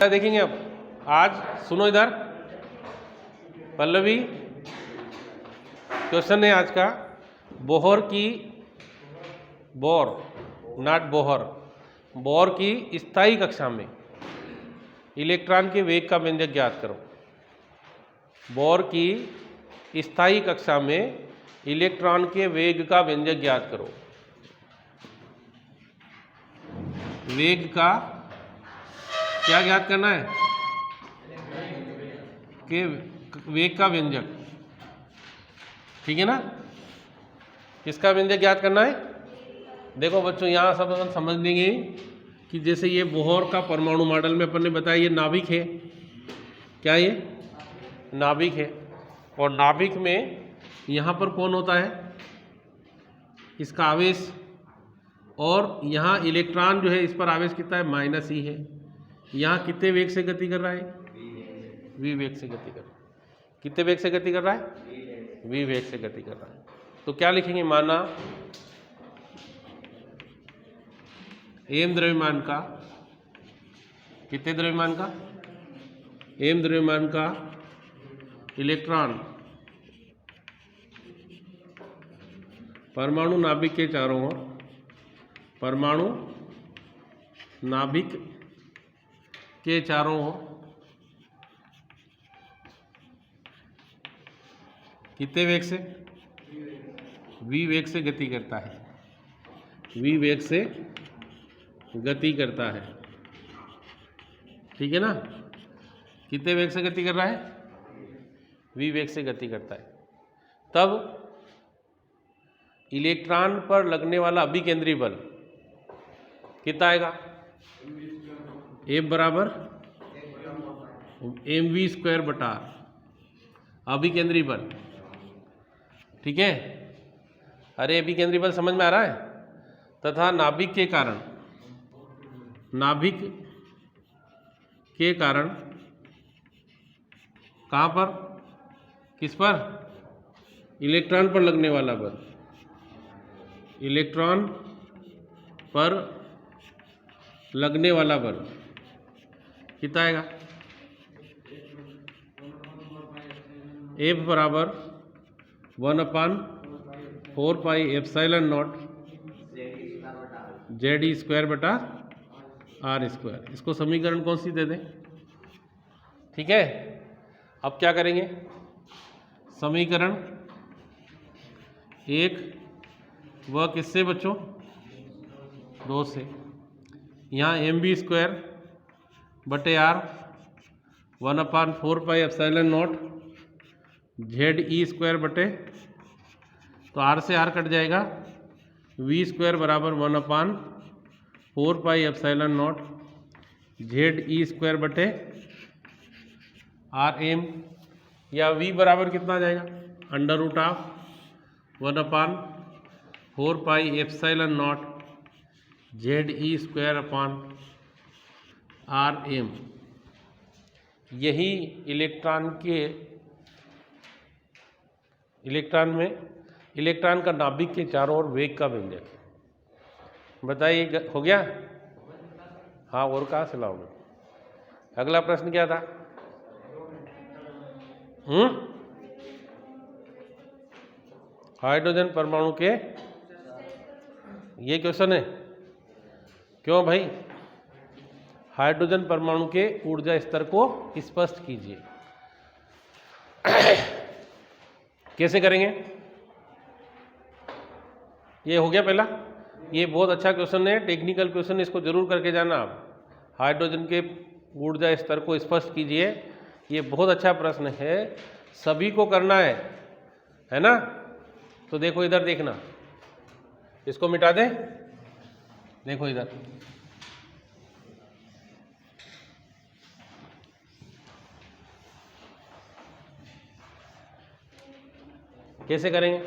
क्या देखेंगे अब आज? सुनो इधर, पल्लवी, क्वेश्चन है आज का, बोहर की, बोर नॉट बोहर, बोर की स्थायी कक्षा में इलेक्ट्रॉन के वेग का व्यंजक ज्ञात करो। बोर की स्थायी कक्षा में इलेक्ट्रॉन के वेग का व्यंजक ज्ञात करो। वेग का क्या ज्ञात करना है? के वेग का व्यंजक, ठीक है ना? किसका व्यंजक ज्ञात करना है? देखो बच्चों, यहाँ सब अपन समझ लेंगे कि जैसे ये बोहर का परमाणु मॉडल में अपन ने बताया ये नाभिक है। क्या ये नाभिक है? और नाभिक में यहाँ पर कौन होता है? इसका आवेश, और यहाँ इलेक्ट्रॉन जो है इस पर आवेश कितना है? माइनस ही है। यहाँ कितने वेग से गति कर रहा है? v वेग से गति कर रहा है। कितने वेग से गति कर रहा है? v वेग से गति कर रहा है। तो क्या लिखेंगे? माना m द्रव्यमान का, कितने द्रव्यमान का? m द्रव्यमान का इलेक्ट्रॉन परमाणु नाभिक के चारों ओर, परमाणु नाभिक के चारों ओर कितने वेग से? v वेग से गति करता है। v वेग से गति करता है, ठीक है ना? कितने वेग से गति कर रहा है? v वेग से गति करता है। तब इलेक्ट्रॉन पर लगने वाला अभिकेंद्री बल कितना आएगा? F बराबर mv² बटा अभिकेंद्री बल, ठीक है? अरे अभिकेंद्री बल समझ में आ रहा है? तथा नाभिक के कारण, नाभिक के कारण कहाँ पर, किस पर? इलेक्ट्रॉन पर लगने वाला बल, इलेक्ट्रॉन पर लगने वाला बल कितना आएगा? F बराबर 1/4 पाई एप्सिलॉन नॉट ZE² बटा R²। इसको समीकरण कौन सी दे दें? ठीक है, अब क्या करेंगे? समीकरण एक वह किससे बच्चों? 2 से। यहाँ mv² बटे R 1/4 pi epsilon not ZE² बटे, तो R से R कट जाएगा, v² बराबर 1/4 पाई एप्सिलॉन नॉट ZE² बटे RM, या v बराबर कितना आ जाएगा? √1/4 pi epsilon not ZE² upon RM। यही इलेक्ट्रॉन का नाभिक के चारों ओर वेग का व्यंजक है। बताइए, हो गया? हाँ, और कहाँ से लाओगे? अगला प्रश्न क्या था? हाइड्रोजन परमाणु के, ये क्वेश्चन है। क्यों भाई? हाइड्रोजन परमाणु के ऊर्जा स्तर को स्पष्ट कीजिए। कैसे करेंगे? ये हो गया पहला। ये बहुत अच्छा क्वेश्चन है, टेक्निकल क्वेश्चन, इसको जरूर करके जाना आप। हाइड्रोजन के ऊर्जा स्तर को स्पष्ट कीजिए, ये बहुत अच्छा प्रश्न है, सभी को करना है ना? तो देखो इधर, देखना, इसको मिटा दे, देखो इधर, कैसे करेंगे?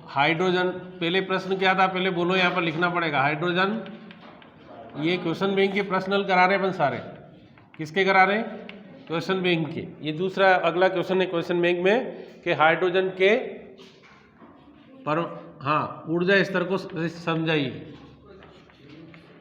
हाइड्रोजन, पहले प्रश्न क्या था? पहले बोलो, यहाँ पर लिखना पड़ेगा। हाइड्रोजन, ये क्वेश्चन बैंक के प्रश्नल करा रहे अपन सारे। किसके करा रहे? क्वेश्चन बैंक के। ये दूसरा अगला क्वेश्चन है क्वेश्चन बैंक में कि हाइड्रोजन के पर, हाँ, ऊर्जा स्तर को समझाइए।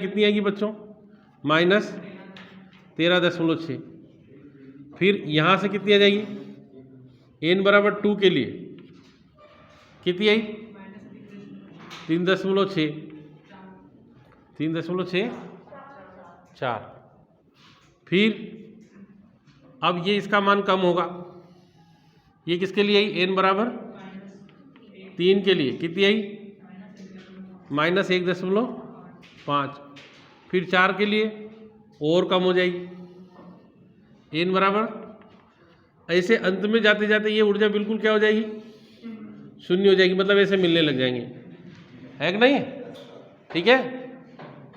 कितनी आएगी बच्चों? -13.6। फिर यहाँ से कितनी आ जाएगी? n बराबर 2 के लिए कितनी आई? 3.6, 3.64। फिर अब ये इसका मान कम होगा, ये किसके लिए आई, n बराबर 3 के लिए कितनी आई, -1.5। फिर 4 के लिए और कम हो जाएगी, n बराबर, ऐसे अंत में जाते जाते ये ऊर्जा बिल्कुल क्या हो जाएगी, शून्य हो जाएगी, मतलब ऐसे मिलने लग जाएंगे, है कि नहीं। ठीक है,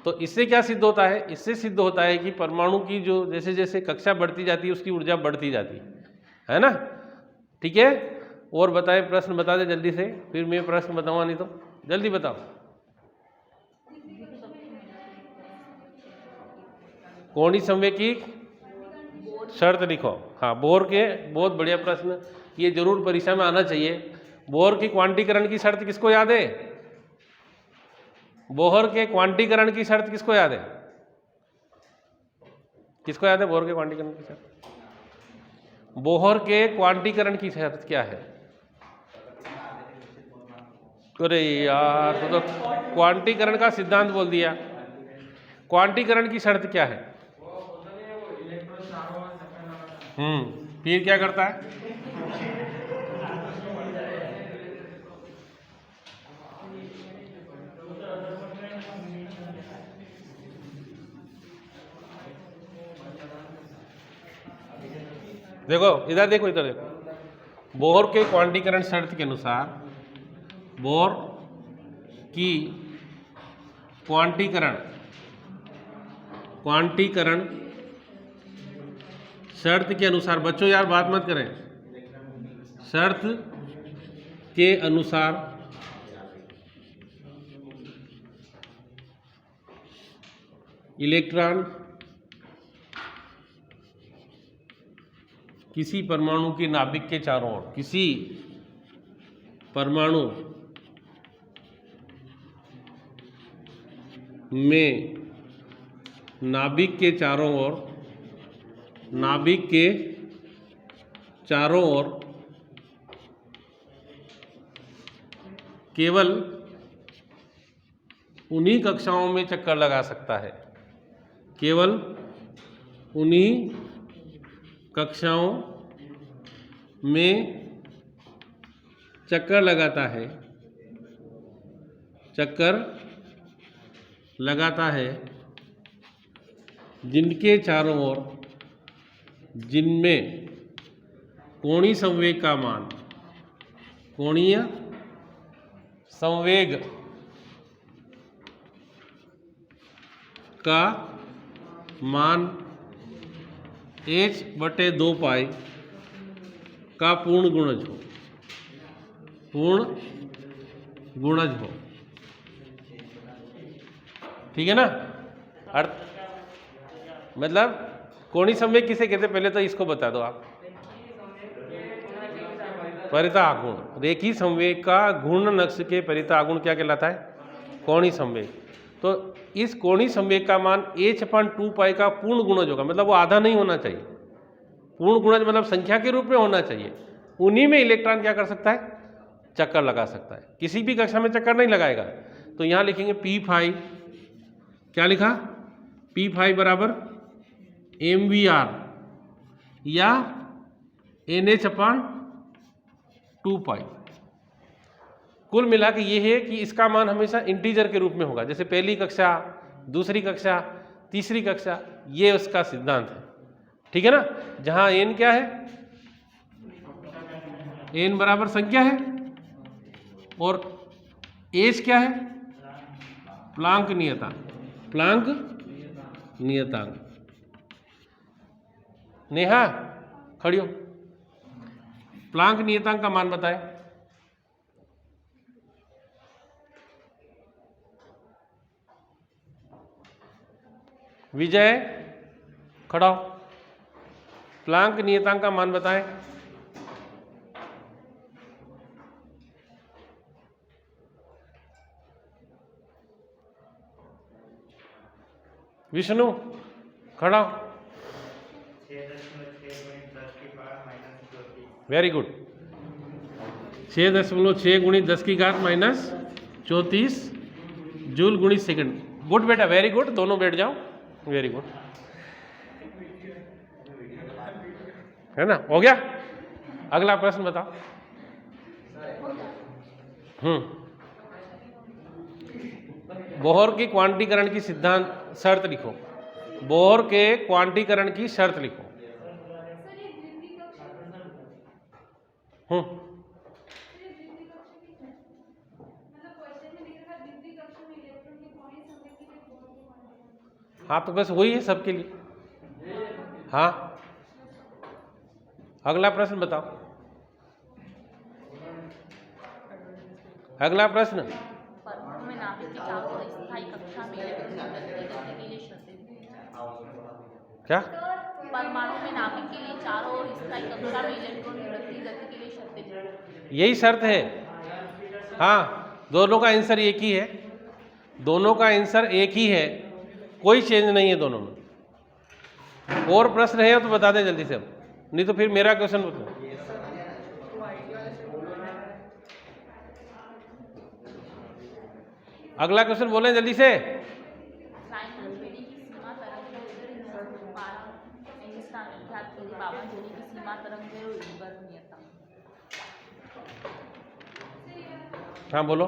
तो इससे क्या सिद्ध होता है, इससे सिद्ध होता है कि परमाणु की जो जैसे जैसे कक्षा बढ़ती जाती है उसकी ऊर्जा बढ़ती जाती है ना। ठीक है, और बताएं, प्रश्न बता दे जल्दी से, फिर मैं प्रश्न बताऊंगा, नहीं तो जल्दी बताओ। कोणीय संवेग की शर्त लिखो। हाँ, बोर के, बहुत बढ़िया प्रश्न, ये जरूर परीक्षा में आना चाहिए। बोर की क्वांटीकरण की शर्त किसको याद है, बोहर के क्वांटीकरण की शर्त किसको याद है, किसको याद है बोहर के क्वांटीकरण की शर्त, बोहर के क्वांटीकरण की शर्त क्या है। अरे यार, तो क्वांटीकरण का सिद्धांत बोल दिया, क्वांटीकरण की शर्त क्या है। फिर क्या करता है, देखो इधर देखो, इधर देखो, बोहर के क्वांटीकरण शर्त के अनुसार, बोहर की क्वांटीकरण शर्त के अनुसार, बच्चों यार बात मत करें, शर्त के अनुसार इलेक्ट्रॉन किसी परमाणु के नाभिक के चारों ओर, किसी परमाणु में नाभिक के चारों ओर केवल उन्हीं कक्षाओं में चक्कर लगा सकता है, केवल उन्हीं कक्षाओं में चक्कर लगाता है जिनके चारों ओर, जिनमें कोणीय संवेग का मान, कोणीय संवेग का मान h/2 पाई का पूर्ण गुणज हो, ठीक है ना। अर्थ मतलब कोणीय संवेग किसे कहते हैं, पहले तो इसको बता दो आप। परितागुण, रेखीय संवेग का घूर्ण नक्श के परितागुण क्या कहलाता है, कोणीय संवेग। तो इस कोणीय संवेग का मान h/2 पाई का पूर्ण गुणज होगा, मतलब वो आधा नहीं होना चाहिए, पूर्ण गुणज मतलब संख्या के रूप में होना चाहिए। उन्हीं में इलेक्ट्रॉन क्या कर सकता है, चक्कर लगा सकता है, किसी भी कक्षा में चक्कर नहीं लगाएगा। तो यहाँ लिखेंगे P5, क्या लिखा, P5 बराबर MVR या NH/2 पाई। कुल मिला के ये है कि इसका मान हमेशा इंटीजर के रूप में होगा, जैसे पहली कक्षा, दूसरी कक्षा, तीसरी कक्षा, ये उसका सिद्धांत है, ठीक है ना। जहां n क्या है, n बराबर संख्या है, और h क्या है, प्लांक नियतांक। नेहा खड़ी हो, प्लांक नियतांक का मान बताएं। विजय खड़ा हो, प्लांक नियतांक का मान बताएं। विष्णु खड़ा हो, वेरी गुड, 6.6 गुणित 10 की घात -34 जूल गुणित सेकंड। गुड बेटा, वेरी गुड, दोनों बैठ जाओ, वेरी गुड। है ना। हो गया, अगला प्रश्न बताओ। बोहर की क्वांटीकरण की सिद्धांत शर्त लिखो। बोहर के क्वांटीकरण की शर्त लिखो। हाँ, तो बस वही है सबके लिए। हाँ, अगला प्रश्न बताओ। अगला प्रश्न, परमाणु में नाभिक की चारों ओर स्थायी कक्षा में इलेक्ट्रॉन की गति के लिए शर्तें। क्या? परमाणु में नाभिक के लिए चारों ओर स्थायी कक्षा में इलेक्ट्रॉन की गति के लिए शर्तें। यही शर्त है। हाँ, दोनों का आंसर एक ही है, दोनों का आंसर एक ही है, कोई चेंज नहीं है दोनों में। और प्रश्न है तो बता दें जल्दी से, नहीं तो फिर मेरा क्वेश्चन बताओ। अगला क्वेश्चन बोले जल्दी से। हाँ बोलो।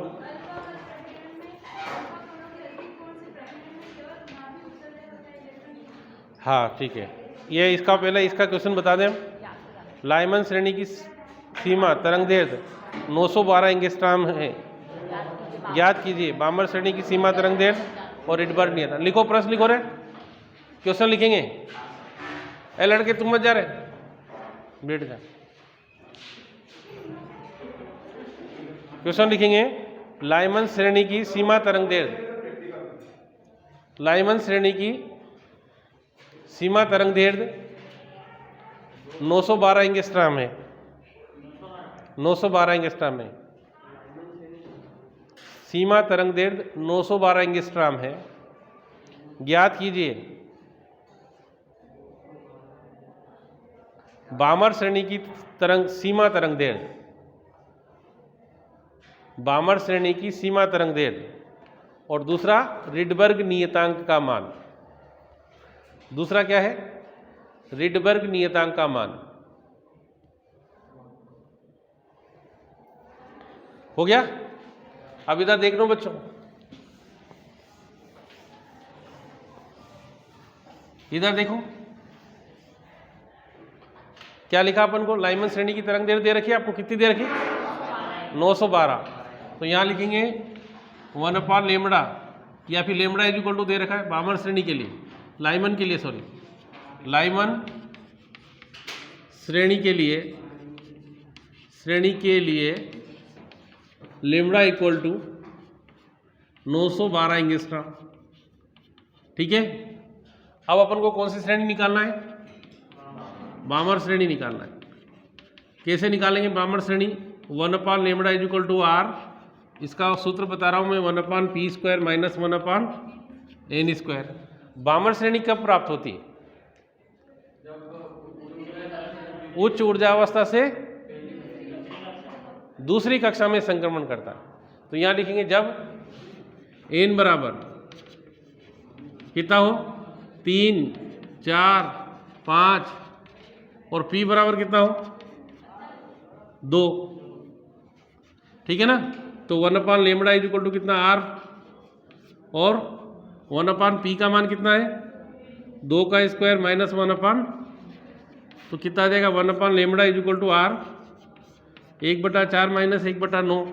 हाँ ठीक है, ये इसका पहले इसका क्वेश्चन बता दें। लाइमन श्रेणी की सीमा तरंगदैर्घ्य 912 एंगस्ट्रॉम है, याद कीजिए। बामर श्रेणी की सीमा तरंगदैर्घ्य और रिडबर्ग नियतांक। लिखो, प्रश्न लिखो रे, क्वेश्चन लिखेंगे। ए लड़के तुम मत जा रहे, बैठ जा। क्वेश्चन लिखेंगे, लाइमन श्रेणी की सीमा तरंगदैर्घ्य, लाइमन श्रेणी की सीमा तरंगदैर्घ्य 912 एंगस्ट्रॉम है, 912 एंगस्ट्रॉम है। सीमा तरंगदैर्घ्य 912 एंगस्ट्रॉम है। ज्ञात कीजिए बामर श्रेणी की सीमा तरंगदैर्घ्य, बामर श्रेणी की सीमा तरंगदैर्घ्य, और दूसरा रिडबर्ग नियतांक का मान। दूसरा क्या है? रिडबर्ग नियतांक का मान। हो गया। अब इधर देख लो बच्चों, इधर देखो क्या लिखा अपन को। लाइमन श्रेणी की तरंगदैर्घ्य दे रखी है आपको, कितनी दे रखी? 912। तो यहां लिखेंगे 1 लेमड़ा, या फिर लेमड़ा इज इक्वल टू दे रखा है बामर श्रेणी के लिए, लाइमन के लिए, सॉरी, लाइमन श्रेणी के लिए, श्रेणी के लिए लेमड़ा इक्वल टू 912 एंगस्ट्रॉम। ठीक है। अब अपन को कौन सी श्रेणी निकालना है? बामर श्रेणी निकालना है। कैसे निकालेंगे बामर श्रेणी? 1 lambda is equal to R, इसका सूत्र बता रहा हूं मैं, 1/p² माइनस 1/n²। बामर श्रेणी कब प्राप्त होती है? उच्च ऊर्जावस्था से दूसरी कक्षा में संक्रमण करता है। तो यहां लिखेंगे जब n बराबर कितना हो, 3, 4, 5 और p बराबर कितना हो, 2। ठीक है ना। तो 1 लेमड़ा इज इक्वल टू कितना, r, और 1/p का मान कितना है, 2 का स्क्वायर माइनस 1/, तो कितना आ जाएगा, 1 lambda is equal to r 1/4 minus 1/9।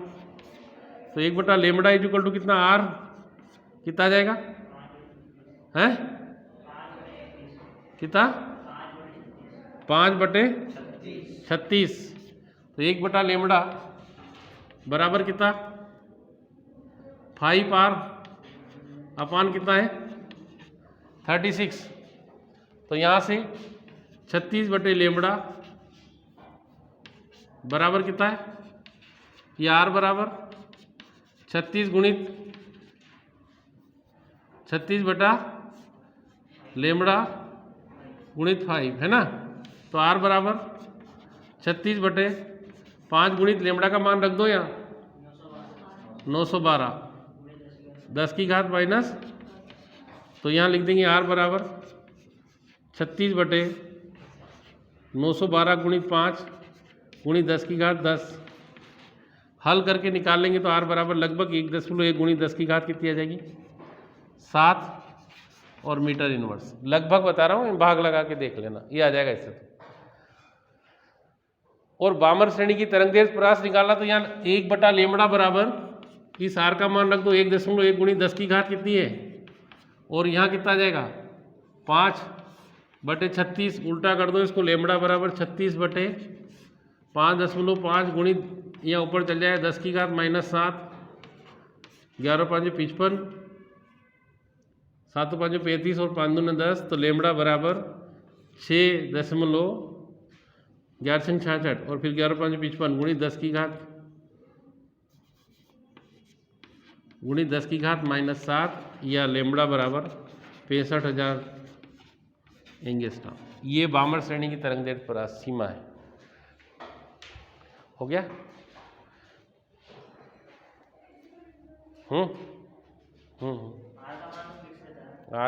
तो 1 लेमड़ा इज इक्वल टू कितना, r कितना आ जाएगा, है कितना, 5/36। तो 1 लेमड़ा बराबर कितना, 5r अपान कितना है, 36। तो यहाँ से 36 लेमड़ा बराबर कितना है, ये r बराबर 36 गुणित 36 लेमड़ा गुणित 5 है ना। तो r बराबर 36/5 गुणित लेमड़ा का मान रख दो यहाँ, 912, 10 की घात माइनस, तो यहाँ लिख देंगे r बराबर 36/5 912 गुणित 5 गुणित 10 की घात 10। हल करके निकाल लेंगे तो r बराबर लगभग 1.1 गुणित 10 की घात कितनी आ जाएगी 7 और मीटर इनवर्स। लगभग बता रहा हूँ, भाग लगा के देख लेना, ये आ जाएगा इससे तो। और बामर श्रेणी की तरंगदैर्घ्य प्रयास निकाला तो यहाँ 1/λ बराबर इस r का मान रख दो 1.1 गुणित 10 की घात कितनी है, और यहाँ कितना आ जाएगा 5/36। उल्टा कर दो इसको, लेमड़ा बराबर 36/5.5 गुणित यहाँ ऊपर चल जाएगा 10 की घात -7, 11 5 55, 7 5 35 और 5 दूनी 10, तो लेमड़ा बराबर 6.1166 और फिर 11 5 55 गुणित 10 की घात -7 या लेमड़ा बराबर 65,000 एंगस्ट्रॉम। ये बामर श्रेणी की तरंगदैर्घ्य प्रयास सीमा है। हो गया? R का